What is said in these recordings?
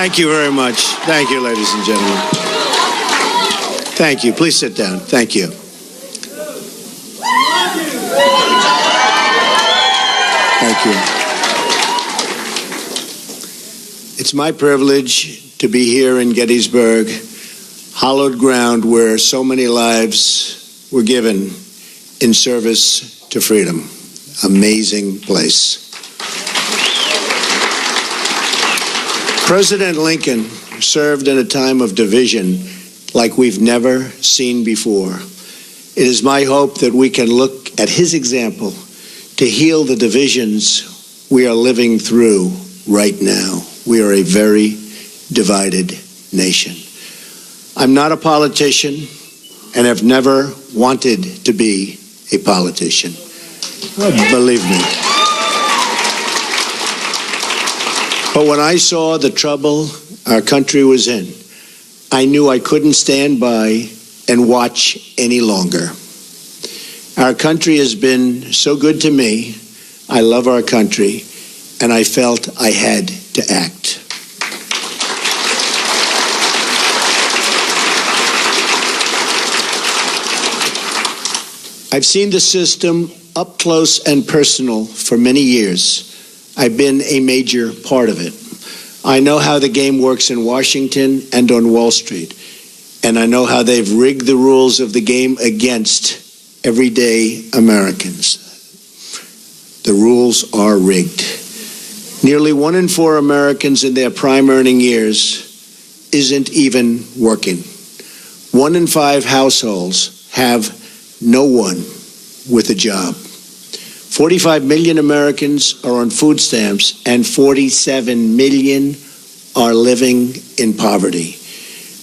Thank you very much. Thank you, ladies and gentlemen. Thank you. Please sit down. Thank you. Thank you. It's my privilege to be here in Gettysburg, hallowed ground where so many lives were given in service to freedom. Amazing place. President Lincoln served in a time of division like we've never seen before. It is my hope that we can look at his example to heal the divisions we are living through right now. We are a very divided nation. I'm not a politician and have never wanted to be a politician. Believe me. But when I saw the trouble our country was in, I knew I couldn't stand by and watch any longer. Our country has been so good to me. I love our country, and I felt I had to act. I've seen the system up close and personal for many years. I've been a major part of it. I know how the game works in Washington and on Wall Street, and I know how they've rigged the rules of the game against everyday Americans. The rules are rigged. Nearly 1 in 4 Americans in their prime earning years isn't even working. 1 in 5 households have no one with a job. 45 million Americans are on food stamps, and 47 million are living in poverty.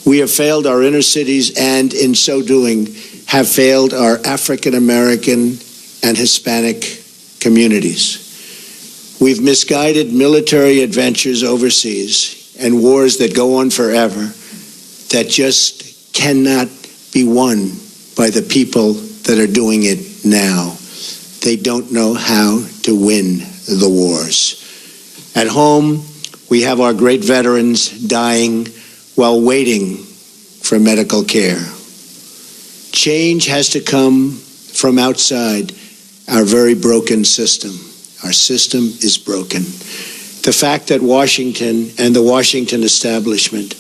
We have failed our inner cities, and in so doing, have failed our African American and Hispanic communities. We've misguided military adventures overseas and wars that go on forever that just cannot be won by the people that are doing it now. They don't know how to win the wars. At home, we have our great veterans dying while waiting for medical care. Change has to come from outside our very broken system. Our system is broken. The fact that Washington and the Washington establishment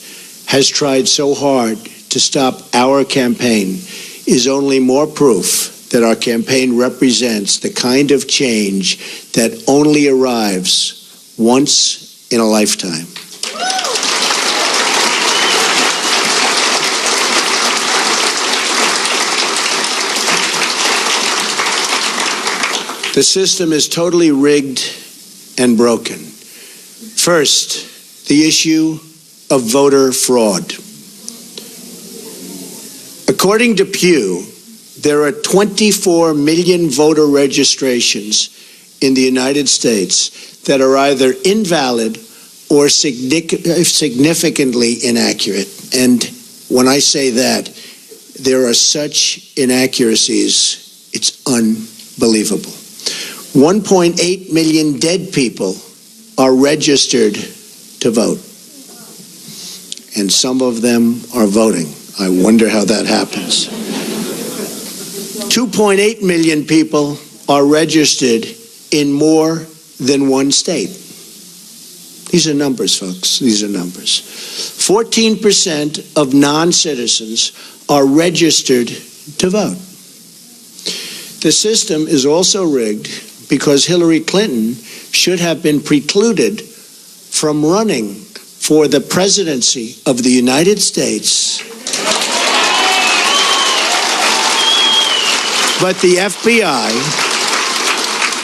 has tried so hard to stop our campaign is only more proof that our campaign represents the kind of change that only arrives once in a lifetime. The system is totally rigged and broken. First, the issue of voter fraud. According to Pew, there are 24 million voter registrations in the United States that are either invalid or significantly inaccurate. And when I say that, there are such inaccuracies, it's unbelievable. 1.8 million dead people are registered to vote, and some of them are voting. I wonder how that happens. 2.8 million people are registered in more than one state. These are numbers, folks. These are numbers. 14% of non-citizens are registered to vote. The system is also rigged because Hillary Clinton should have been precluded from running for the presidency of the United States. But the FBI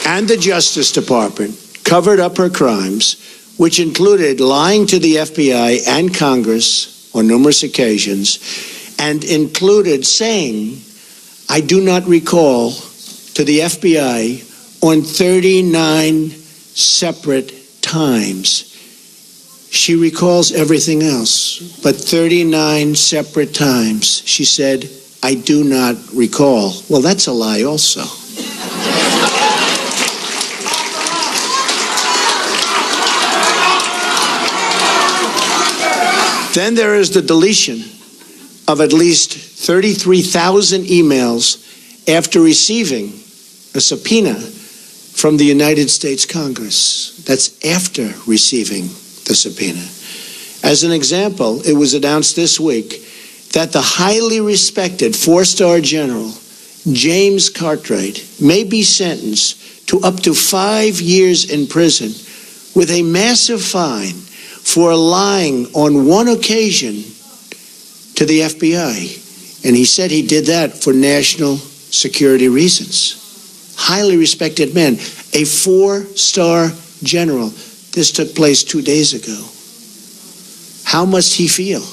and the Justice Department covered up her crimes, which included lying to the FBI and Congress on numerous occasions, and included saying, I do not recall, to the FBI on 39 separate times. She recalls everything else, but 39 separate times she said, I do not recall. Well, that's a lie also. Then there is the deletion of at least 33,000 emails after receiving a subpoena from the United States Congress. That's after receiving the subpoena. As an example, it was announced this week that the highly respected four-star general, James Cartwright, may be sentenced to up to 5 years in prison with a massive fine for lying on one occasion to the FBI. And he said he did that for national security reasons. Highly respected man, a four-star general. This took place 2 days ago. How must he feel?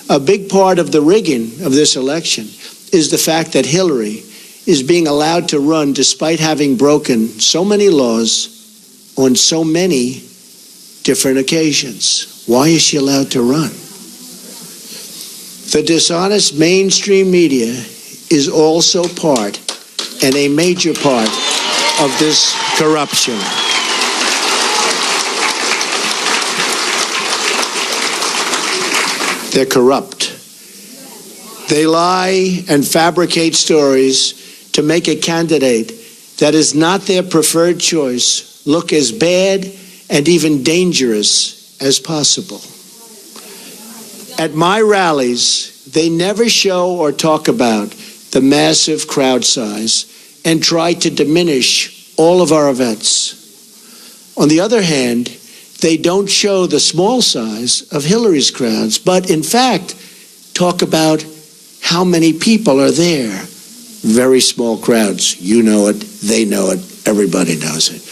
A big part of the rigging of this election is the fact that Hillary is being allowed to run despite having broken so many laws on so many different occasions. Why is she allowed to run? The dishonest mainstream media is also part and a major part of this corruption. They're corrupt. They lie and fabricate stories to make a candidate that is not their preferred choice look as bad and even dangerous as possible. At my rallies, they never show or talk about the massive crowd size and try to diminish all of our events. On the other hand, they don't show the small size of Hillary's crowds, but in fact, talk about how many people are there. Very small crowds. You know it, they know it, everybody knows it.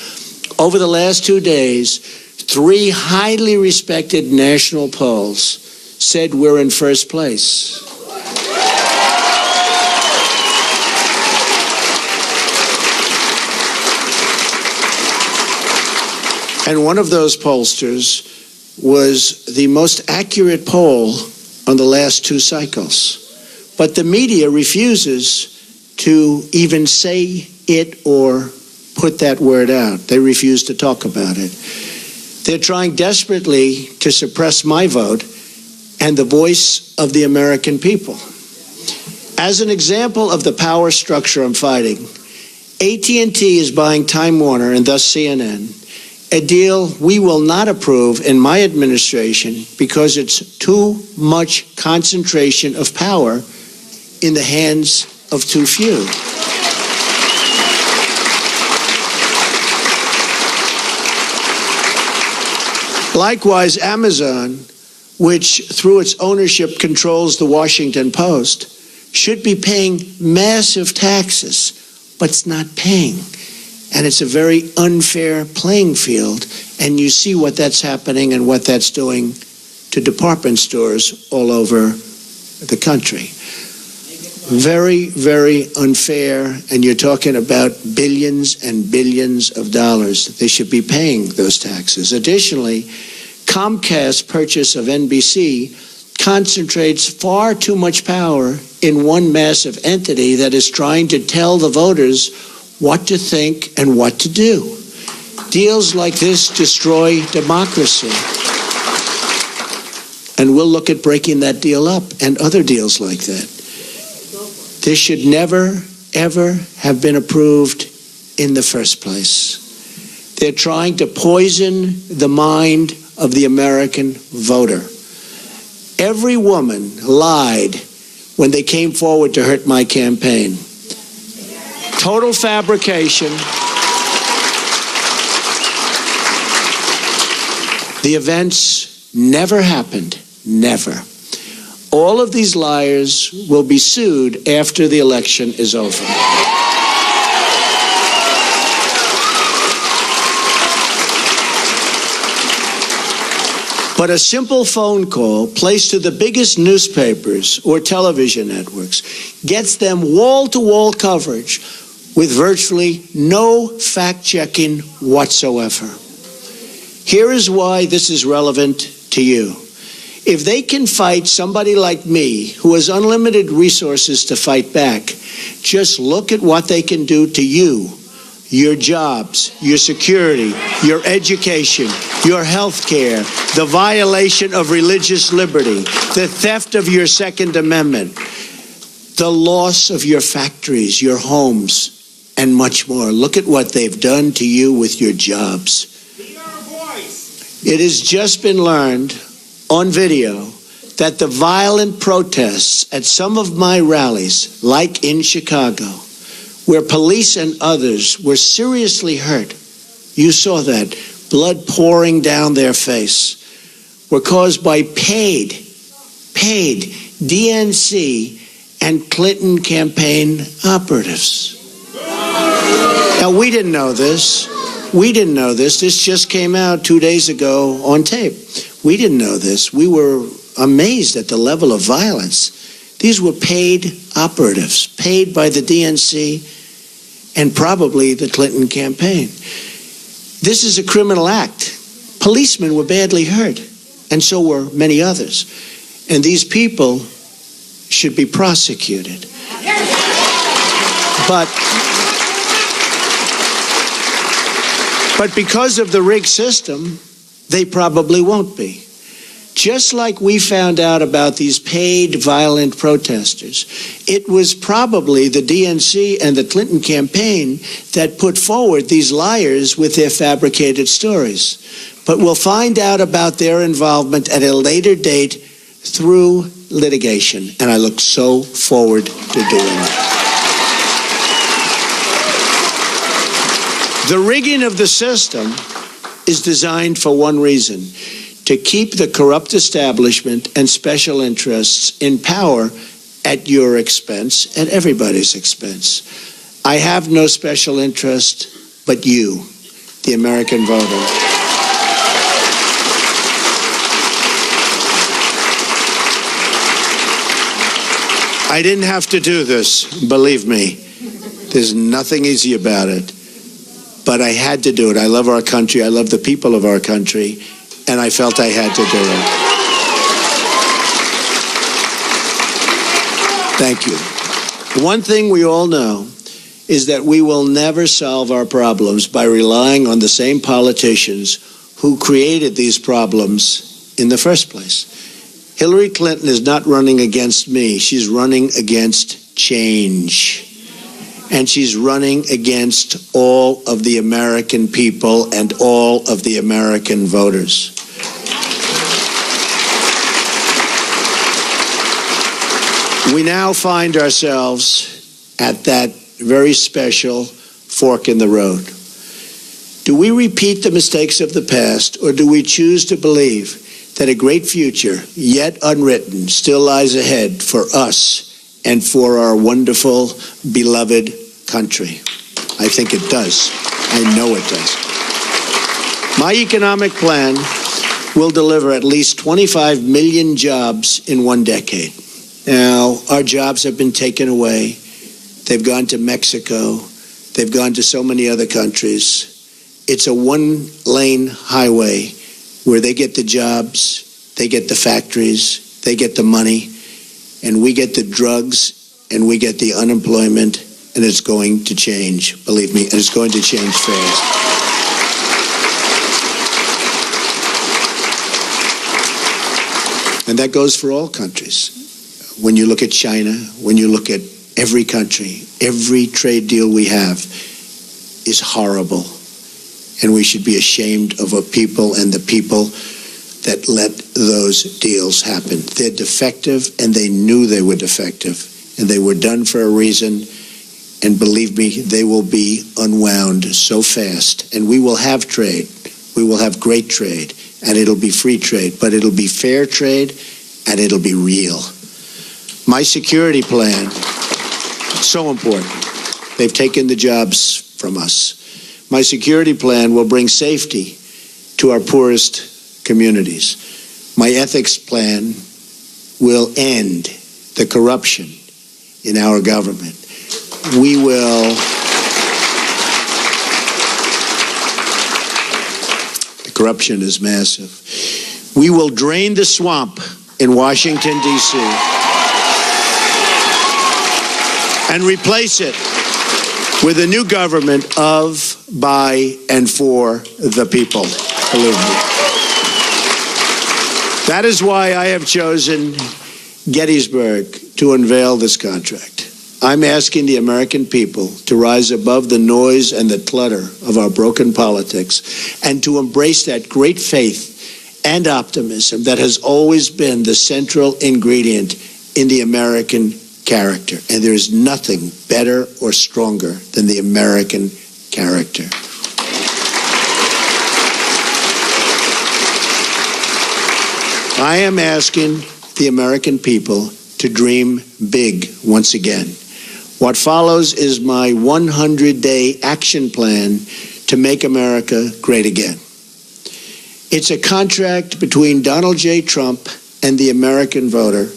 Over the last 2 days, 3 highly respected national polls said we're in first place. And one of those pollsters was the most accurate poll on the last 2 cycles. But the media refuses to even say it or put that word out. They refuse to talk about it. They're trying desperately to suppress my vote and the voice of the American people. As an example of the power structure I'm fighting, AT&T is buying Time Warner and thus CNN, a deal we will not approve in my administration because it's too much concentration of power in the hands of too few. Likewise, Amazon, which through its ownership controls the Washington Post, should be paying massive taxes, but it's not paying. And it's a very unfair playing field. And you see what that's happening and what that's doing to department stores all over the country. Very, very unfair. And you're talking about billions and billions of dollars. They should be paying those taxes. Additionally, Comcast's purchase of NBC concentrates far too much power in one massive entity that is trying to tell the voters what to think and what to do. Deals like this destroy democracy. And we'll look at breaking that deal up and other deals like that. This should never, ever have been approved in the first place. They're trying to poison the mind of the American voter. Every woman lied when they came forward to hurt my campaign. Total fabrication. The events never happened. Never. All of these liars will be sued after the election is over. But a simple phone call placed to the biggest newspapers or television networks gets them wall-to-wall coverage with virtually no fact-checking whatsoever. Here is why this is relevant to you. If they can fight somebody like me who has unlimited resources to fight back, just look at what they can do to you, your jobs, your security, your education, your health care, the violation of religious liberty, the theft of your Second Amendment, the loss of your factories, your homes, and much more. Look at what they've done to you with your jobs. It has just been learned on video that the violent protests at some of my rallies, like in Chicago, where police and others were seriously hurt, you saw that, blood pouring down their face, were caused by paid DNC and Clinton campaign operatives. Now, we didn't know this. This just came out 2 days ago on tape. We didn't know this. We were amazed at the level of violence. These were paid operatives, paid by the DNC and probably the Clinton campaign. This is a criminal act. Policemen were badly hurt, and so were many others. And these people should be prosecuted. But because of the rigged system, they probably won't be. Just like we found out about these paid violent protesters, it was probably the DNC and the Clinton campaign that put forward these liars with their fabricated stories. But we'll find out about their involvement at a later date through litigation, and I look so forward to doing it. The rigging of the system is designed for one reason: to keep the corrupt establishment and special interests in power at your expense, at everybody's expense. I have no special interest but you, the American voter. I didn't have to do this, believe me. There's nothing easy about it. But I had to do it. I love our country. I love the people of our country. And I felt I had to do it. Thank you. One thing we all know is that we will never solve our problems by relying on the same politicians who created these problems in the first place. Hillary Clinton is not running against me. She's running against change. And she's running against all of the American people and all of the American voters. We now find ourselves at that very special fork in the road. Do we repeat the mistakes of the past, or do we choose to believe that a great future, yet unwritten, still lies ahead for us and for our wonderful, beloved country? I think it does. I know it does. My economic plan will deliver at least 25 million jobs in 1 decade. Now, our jobs have been taken away. They've gone to Mexico. They've gone to so many other countries. It's a one-lane highway where they get the jobs, they get the factories, they get the money, and we get the drugs, and we get the unemployment, and it's going to change, believe me, and it's going to change fast. And that goes for all countries. When you look at China, when you look at every country, every trade deal we have is horrible. And we should be ashamed of our people and the people that let those deals happen. They're defective, and they knew they were defective. And they were done for a reason. And believe me, they will be unwound so fast. And we will have trade. We will have great trade. And it'll be free trade. But it'll be fair trade, and it'll be real. My security plan, so important. They've taken the jobs from us. My security plan will bring safety to our poorest communities. My ethics plan will end the corruption in our government. We will... The corruption is massive. We will drain the swamp in Washington, D.C. and replace it with a new government of, by, and for the people. Believe me. That is why I have chosen Gettysburg to unveil this contract. I'm asking the American people to rise above the noise and the clutter of our broken politics and to embrace that great faith and optimism that has always been the central ingredient in the American character. And there is nothing better or stronger than the American character. I am asking the American people to dream big once again. What follows is my 100-day action plan to make America great again. It's a contract between Donald J. Trump and the American voter,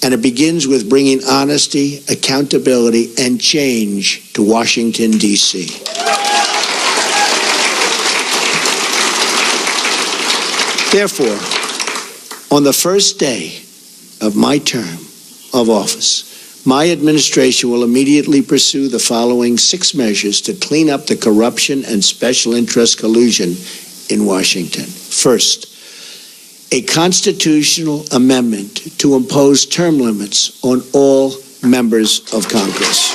and it begins with bringing honesty, accountability, and change to Washington, D.C. Therefore, on the first day of my term of office, my administration will immediately pursue the following 6 measures to clean up the corruption and special interest collusion in Washington. First, a constitutional amendment to impose term limits on all members of Congress.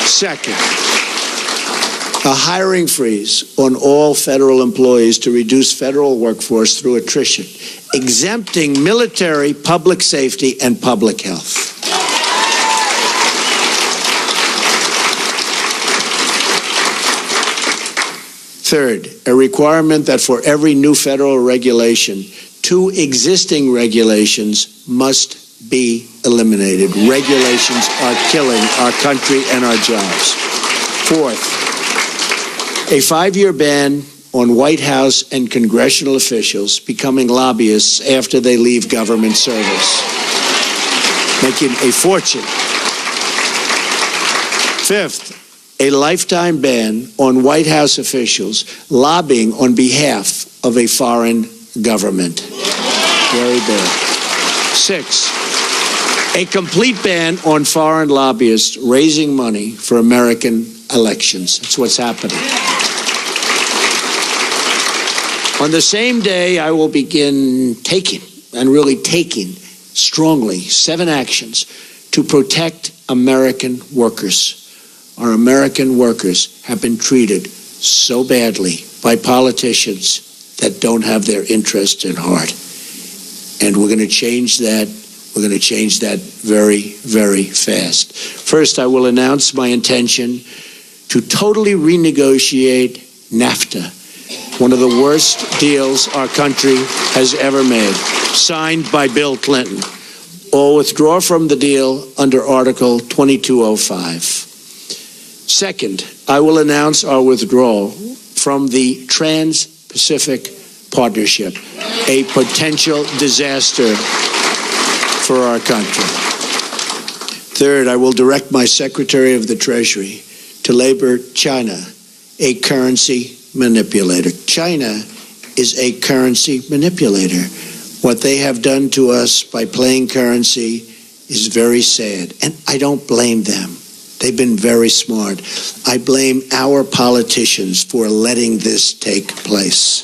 Second, a hiring freeze on all federal employees to reduce federal workforce through attrition, exempting military, public safety, and public health. Third, a requirement that for every new federal regulation, 2 existing regulations must be eliminated. Regulations are killing our country and our jobs. Fourth, a 5-year ban on White House and congressional officials becoming lobbyists after they leave government service, making a fortune. Fifth, a lifetime ban on White House officials lobbying on behalf of a foreign government. Very bad. 6, a complete ban on foreign lobbyists raising money for American elections. That's what's happening. On the same day, I will begin taking strongly 7 actions to protect American workers. Our American workers have been treated so badly by politicians that don't have their interests at heart. And we're going to change that. We're going to change that very, very fast. First, I will announce my intention to totally renegotiate NAFTA, one of the worst deals our country has ever made, signed by Bill Clinton, or withdraw from the deal under Article 2205. Second, I will announce our withdrawal from the Trans-Pacific Partnership, a potential disaster for our country. Third, I will direct my Secretary of the Treasury to label China a currency manipulator. China is a currency manipulator. What they have done to us by playing currency is very sad, and I don't blame them. They've been very smart. I blame our politicians for letting this take place.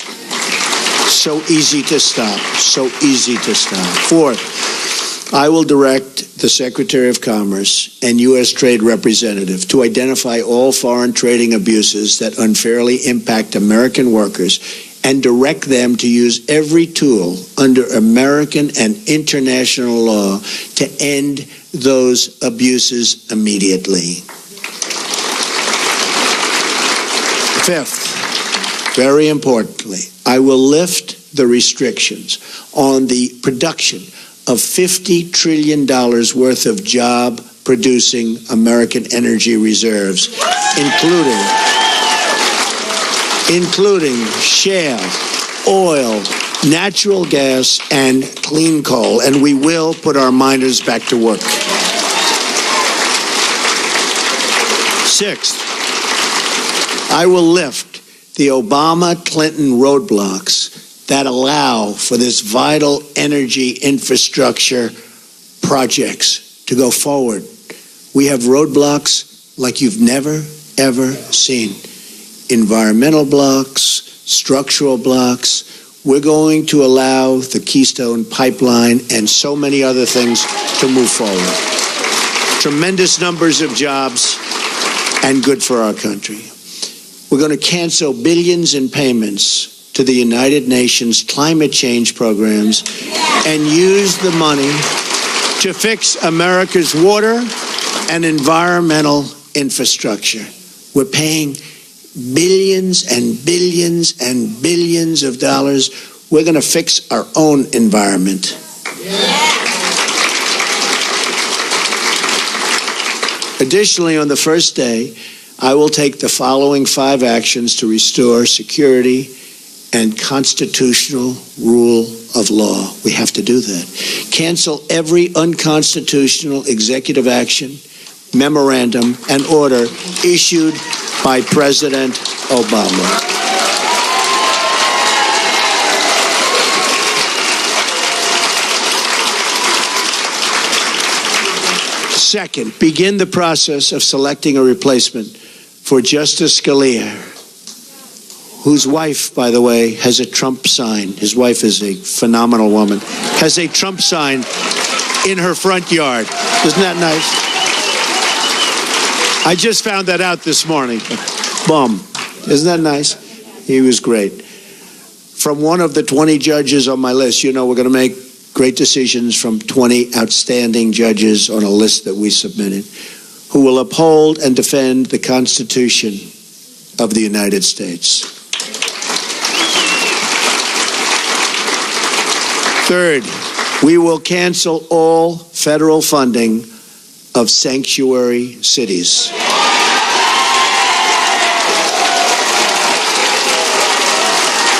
So easy to stop. So easy to stop. Fourth, I will direct the Secretary of Commerce and U.S. Trade Representative to identify all foreign trading abuses that unfairly impact American workers and direct them to use every tool under American and international law to end those abuses immediately. Fifth, very importantly, I will lift the restrictions on the production of $50 trillion worth of job-producing American energy reserves, including shale, oil, natural gas, and clean coal, and we will put our miners back to work. Sixth, I will lift the Obama-Clinton roadblocks that allow for this vital energy infrastructure projects to go forward. We have roadblocks like you've never, ever seen. environmental blocks, structural blocks. We're going to allow the Keystone Pipeline and so many other things to move forward. Tremendous numbers of jobs and good for our country. We're going to cancel billions in payments to the United Nations climate change programs and use the money to fix America's water and environmental infrastructure. We're paying billions and billions and billions of dollars. We're going to fix our own environment. Additionally, on the first day, I will take the following 5 actions to restore security and constitutional rule of law. We have to do that. Cancel every unconstitutional executive action, memorandum, and order issued by President Obama. Second, begin the process of selecting a replacement for Justice Scalia, whose wife, by the way, has a Trump sign. His wife is a phenomenal woman. Has a Trump sign in her front yard. Isn't that nice? I just found that out this morning. Boom. Isn't that nice? He was great. From one of the 20 judges on my list, you know we're going to make great decisions from 20 outstanding judges on a list that we submitted, who will uphold and defend the Constitution of the United States. Third, we will cancel all federal funding of sanctuary cities.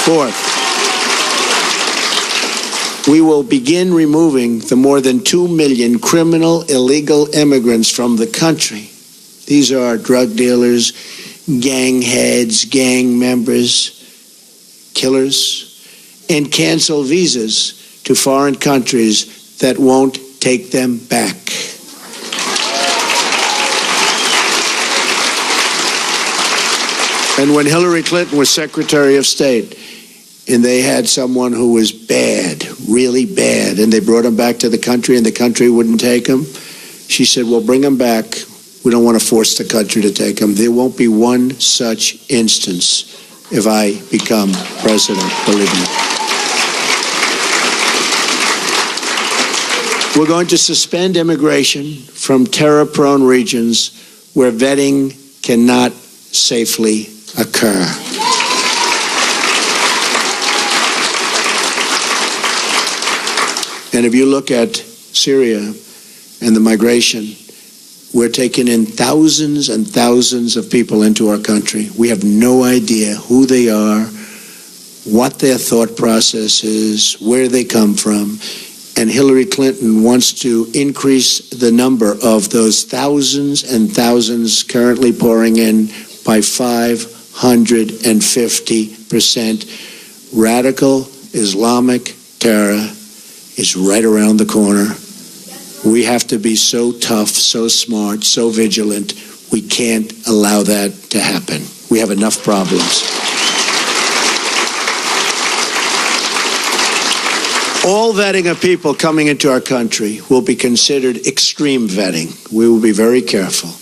Fourth, we will begin removing the more than 2 million criminal illegal immigrants from the country. These are drug dealers, gang heads, gang members, killers, and cancel visas to foreign countries that won't take them back. And when Hillary Clinton was Secretary of State, and they had someone who was bad, really bad, and they brought him back to the country and the country wouldn't take him, she said, well, bring him back. We don't want to force the country to take him. There won't be one such instance if I become president, believe me. We're going to suspend immigration from terror-prone regions where vetting cannot safely occur. And if you look at Syria and the migration, we're taking in thousands and thousands of people into our country. We have no idea who they are, what their thought process is, where they come from. And Hillary Clinton wants to increase the number of those thousands and thousands currently pouring in by 550%. Radical Islamic terror is right around the corner. We have to be so tough, so smart, so vigilant. We can't allow that to happen. We have enough problems. All vetting of people coming into our country will be considered extreme vetting. We will be very careful.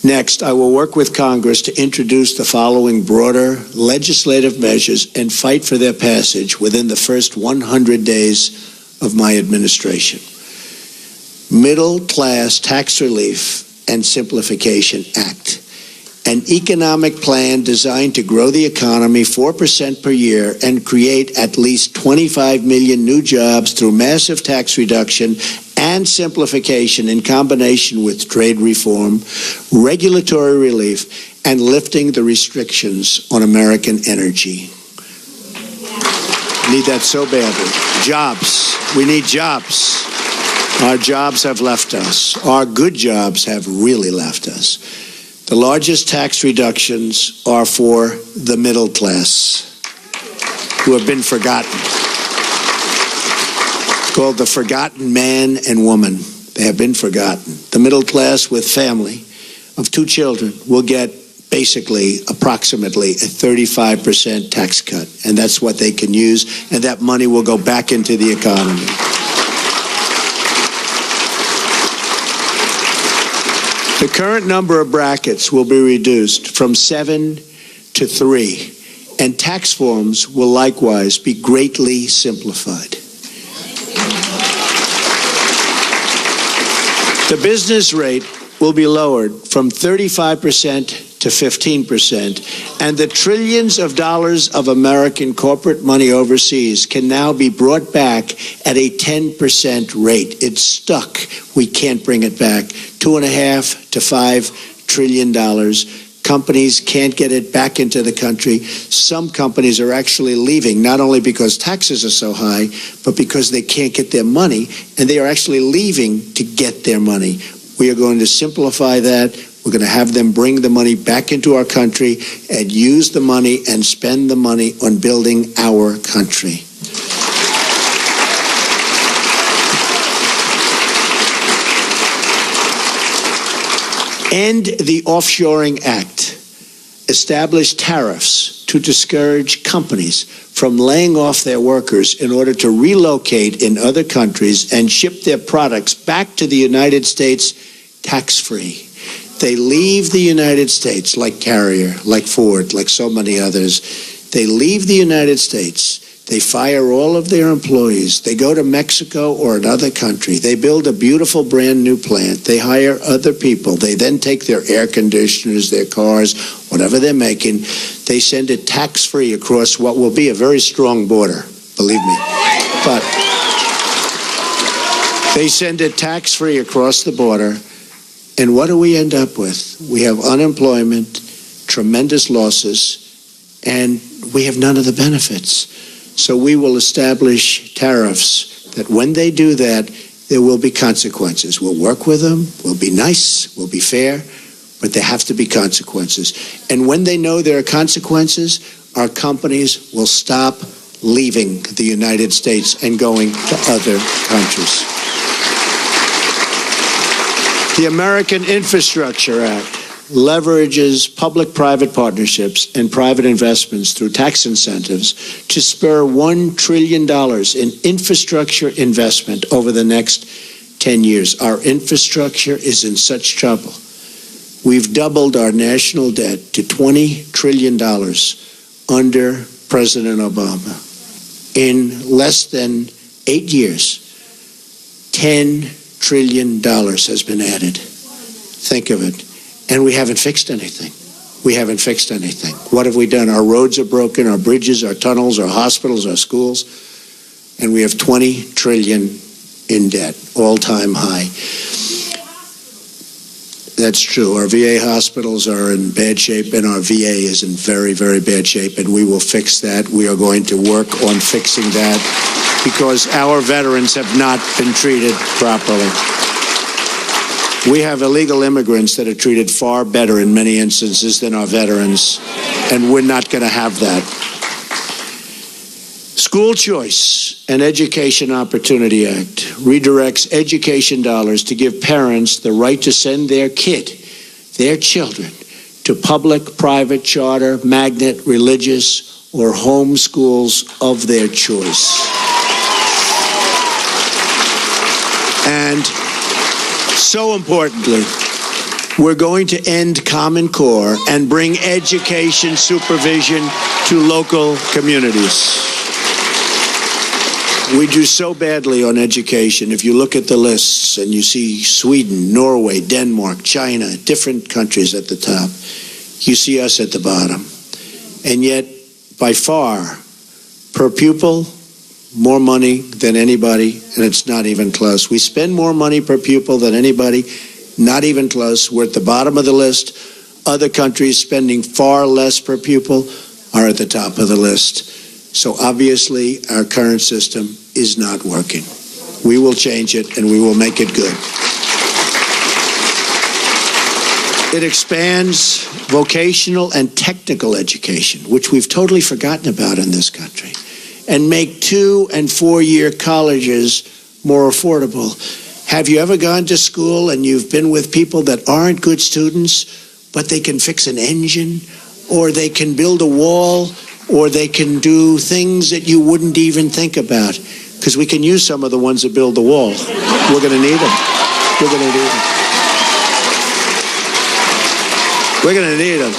Next, I will work with Congress to introduce the following broader legislative measures and fight for their passage within the first 100 days of my administration. Middle Class Tax Relief and Simplification Act, an economic plan designed to grow the economy 4% per year and create at least 25 million new jobs through massive tax reduction and simplification in combination with trade reform, regulatory relief, and lifting the restrictions on American energy. Need that so badly. Jobs. We need jobs. Our jobs have left us. Our good jobs have really left us. The largest tax reductions are for the middle class, who have been forgotten. It's called the forgotten man and woman. They have been forgotten. The middle class with family of 2 children will get basically approximately a 35% tax cut. And that's what they can use, and that money will go back into the economy. The current number of brackets will be reduced from 7 to 3, and tax forms will likewise be greatly simplified. The business rate will be lowered from 35% to 15%, and the trillions of dollars of American corporate money overseas can now be brought back at a 10% rate. It's stuck. We can't bring it back. $2.5 to $5 trillion. Companies can't get it back into the country. Some companies are actually leaving, not only because taxes are so high, but because they can't get their money, and they are actually leaving to get their money. We are going to simplify that. We're going to have them bring the money back into our country and use the money and spend the money on building our country. End the Offshoring Act. Establish tariffs to discourage companies from laying off their workers in order to relocate in other countries and ship their products back to the United States tax-free. They leave the United States, like Carrier, like Ford, like so many others. They leave the United States. They fire all of their employees. They go to Mexico or another country. They build a beautiful brand new plant. They hire other people. They then take their air conditioners, their cars, whatever they're making. They send it tax-free across what will be a very strong border, believe me. But they send it tax-free across the border. And what do we end up with? We have unemployment, tremendous losses, and we have none of the benefits. So we will establish tariffs that when they do that, there will be consequences. We'll work with them, we'll be nice, we'll be fair, but there have to be consequences. And when they know there are consequences, our companies will stop leaving the United States and going to other countries. The American Infrastructure Act leverages public-private partnerships and private investments through tax incentives to spur $1 trillion in infrastructure investment over the next 10 years. Our infrastructure is in such trouble. We've doubled our national debt to $20 trillion under President Obama. In less than 8 years, $10 trillion has been added. Think of it. And we haven't fixed anything. We haven't fixed anything. What have we done? Our roads are broken, our bridges, our tunnels, our hospitals, our schools, and we have $20 trillion in debt, all-time high. That's true. Our VA hospitals are in bad shape, and our VA is in very, very bad shape, and we will fix that. We are going to work on fixing that because our veterans have not been treated properly. We have illegal immigrants that are treated far better in many instances than our veterans, and we're not going to have that. School Choice and Education Opportunity Act redirects education dollars to give parents the right to send their children, to public, private, charter, magnet, religious, or home schools of their choice. And so importantly, we're going to end Common Core and bring education supervision to local communities. We do so badly on education. If you look at the lists and you see Sweden, Norway, Denmark, China, different countries at the top, you see us at the bottom. And yet, by far, per pupil, more money than anybody, and it's not even close. We spend more money per pupil than anybody, not even close. We're at the bottom of the list. Other countries spending far less per pupil are at the top of the list. So obviously, our current system is not working. We will change it, and we will make it good. It expands vocational and technical education, which we've totally forgotten about in this country, and make 2- and 4-year colleges more affordable. Have you ever gone to school and you've been with people that aren't good students? but they can fix an engine, or they can build a wall, or they can do things that you wouldn't even think about. Because we can use some of the ones that build the wall. We're going to need them. We're going to need them. We're going to need them.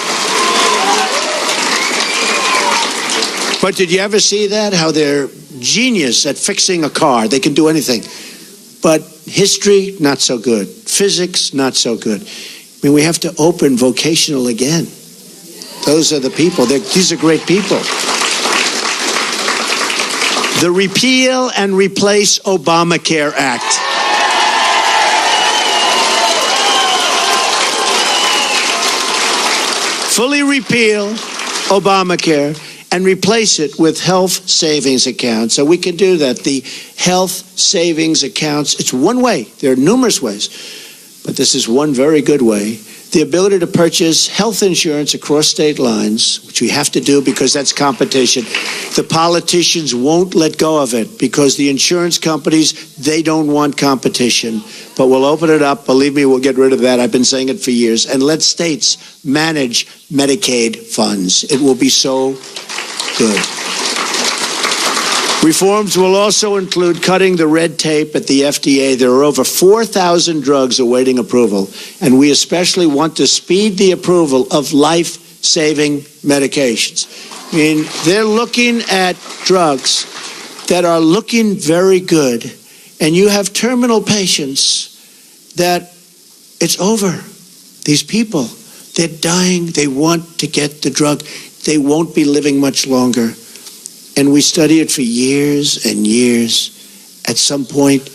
But did you ever see that? How they're genius at fixing a car. They can do anything. But history, not so good. Physics, not so good. I mean, we have to open vocational again. Those are the people. These are great people. The Repeal and Replace Obamacare Act. Fully repeal Obamacare and replace it with health savings accounts. So we can do that. The health savings accounts, it's one way. There are numerous ways, but this is one very good way. The ability to purchase health insurance across state lines, which we have to do because that's competition. The politicians won't let go of it because the insurance companies, they don't want competition. But we'll open it up. Believe me, we'll get rid of that. I've been saying it for years. And let states manage Medicaid funds. It will be so good. Reforms will also include cutting the red tape at the FDA. There are over 4,000 drugs awaiting approval, and we especially want to speed the approval of life-saving medications. I mean, they're looking at drugs that are looking very good, and you have terminal patients that it's over. These people, they're dying. They want to get the drug. They won't be living much longer. And we study it for years and years. At some point,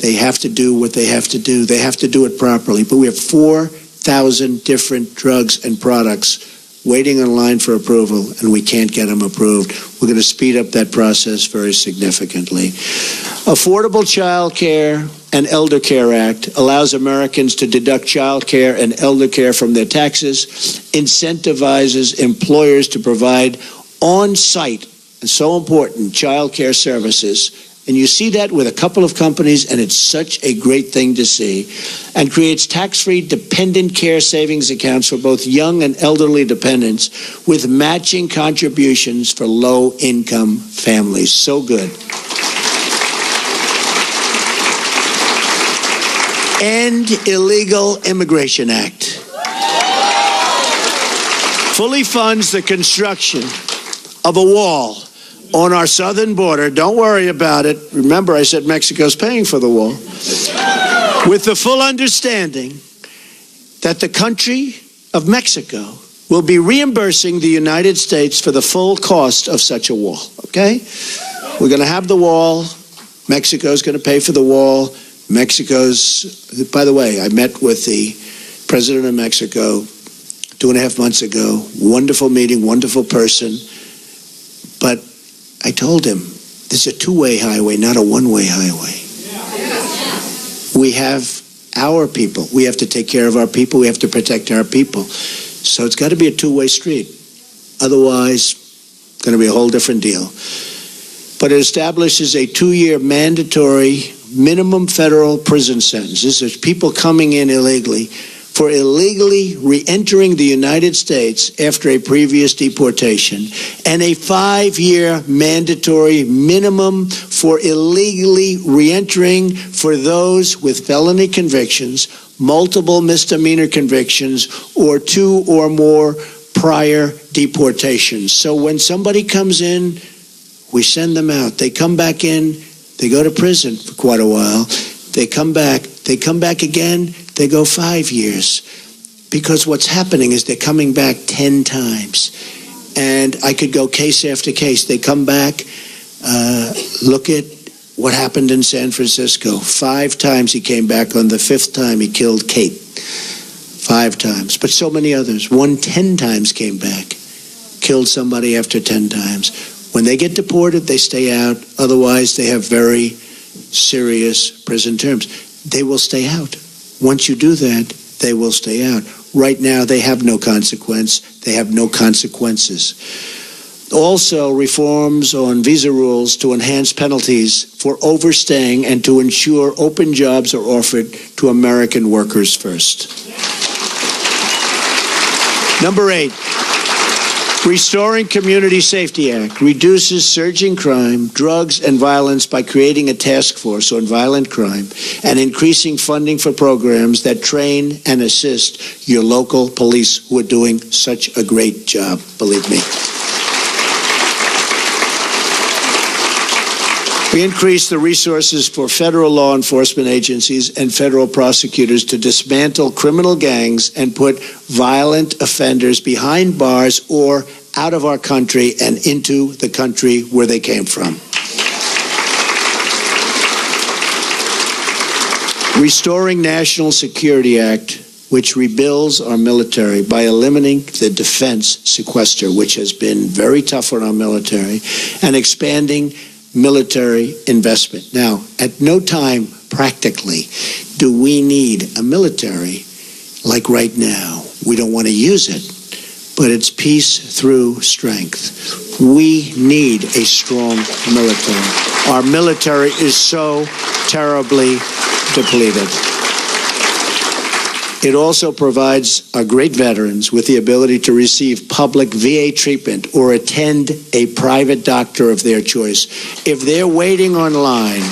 they have to do what they have to do. They have to do it properly. But we have 4,000 different drugs and products waiting in line for approval, and we can't get them approved. We're going to speed up that process very significantly. Affordable Child Care and Elder Care Act allows Americans to deduct child care and elder care from their taxes, incentivizes employers to provide on-site, and so important, child care services. And you see that with a couple of companies, and it's such a great thing to see. And creates tax-free dependent care savings accounts for both young and elderly dependents with matching contributions for low-income families. So good. End Illegal Immigration Act. Fully funds the construction of a wall on our southern border. Don't worry about it. Remember, I said Mexico's paying for the wall. With the full understanding that the country of Mexico will be reimbursing the United States for the full cost of such a wall, okay? We're going to have the wall. Mexico's going to pay for the wall. By the way, I met with the president of Mexico 2.5 months ago. Wonderful meeting, wonderful person. But I told him, this is a two-way highway, not a one-way highway. We have our people. We have to take care of our people. We have to protect our people. So it's got to be a two-way street. Otherwise, it's going to be a whole different deal. But it establishes a 2-year mandatory minimum federal prison sentence. This is people coming in illegally for illegally re-entering the United States after a previous deportation, and a 5-year mandatory minimum for illegally re-entering for those with felony convictions, multiple misdemeanor convictions, or 2 or more prior deportations. So when somebody comes in, we send them out. They come back in, they go to prison for quite a while. They come back again, they go 5 years. Because what's happening is they're coming back 10 times. And I could go case after case. They come back, look at what happened in San Francisco. 5 times he came back. On the 5th time, he killed Kate. 5 times. But so many others. 10 times came back. Killed somebody after 10 times. When they get deported, they stay out. Otherwise, they have very serious prison terms. They will stay out. Once you do that, they will stay out. Right now, they have no consequence. They have no consequences. Also, reforms on visa rules to enhance penalties for overstaying and to ensure open jobs are offered to American workers first. Number 8, Restoring Community Safety Act reduces surging crime, drugs, and violence by creating a task force on violent crime and increasing funding for programs that train and assist your local police who are doing such a great job, believe me. We increase the resources for federal law enforcement agencies and federal prosecutors to dismantle criminal gangs and put violent offenders behind bars or out of our country and into the country where they came from. Restoring National Security Act, which rebuilds our military by eliminating the defense sequester, which has been very tough on our military, and expanding military investment. Now, at no time, practically, do we need a military like right now. We don't want to use it, but it's peace through strength. We need a strong military. Our military is so terribly depleted. It also provides our great veterans with the ability to receive public VA treatment or attend a private doctor of their choice. If they're waiting online,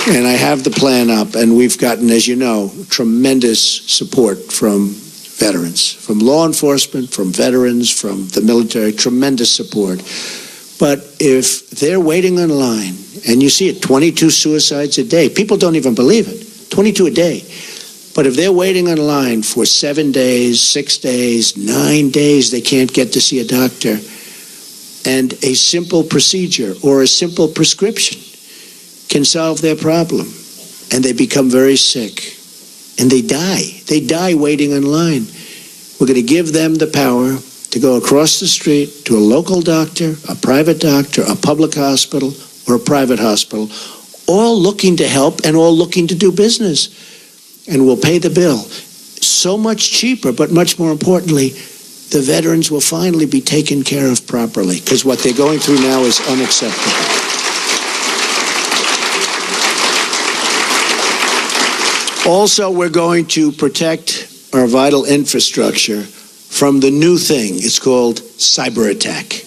and I have the plan up, and we've gotten, as you know, tremendous support from veterans, from law enforcement, from veterans, from the military, tremendous support. But if they're waiting online, and you see it, 22 suicides a day, people don't even believe it, 22 a day. But if they're waiting on line for 7 days, 6 days, 9 days, they can't get to see a doctor, and a simple procedure or a simple prescription can solve their problem, and they become very sick, and they die. They die waiting in line. We're going to give them the power to go across the street to a local doctor, a private doctor, a public hospital, or a private hospital, all looking to help and all looking to do business. And we'll pay the bill. So much cheaper, but much more importantly, the veterans will finally be taken care of properly, because what they're going through now is unacceptable. Also, we're going to protect our vital infrastructure from the new thing. It's called cyber attack.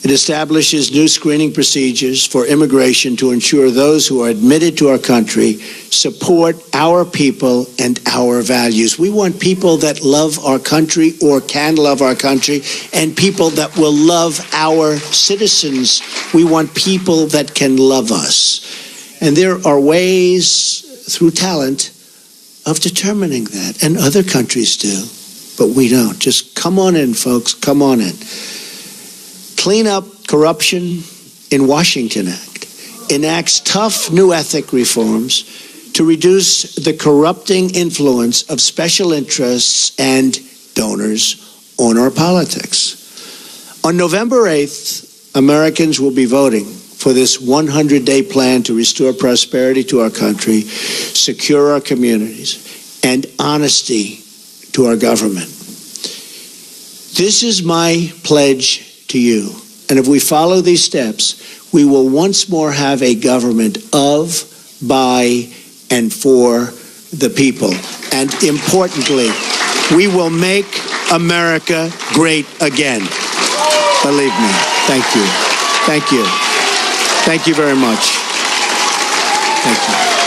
It establishes new screening procedures for immigration to ensure those who are admitted to our country support our people and our values. We want people that love our country or can love our country, and people that will love our citizens. We want people that can love us. And there are ways through talent of determining that, and other countries do, but we don't. Just come on in, folks, come on in. Clean Up Corruption in Washington Act enacts tough new ethic reforms to reduce the corrupting influence of special interests and donors on our politics. On November 8th, Americans will be voting for this 100-day plan to restore prosperity to our country, secure our communities, and honesty to our government. This is my pledge to you. And if we follow these steps, we will once more have a government of, by, and for the people. And importantly, we will make America great again. Believe me. Thank you. Thank you. Thank you very much. Thank you.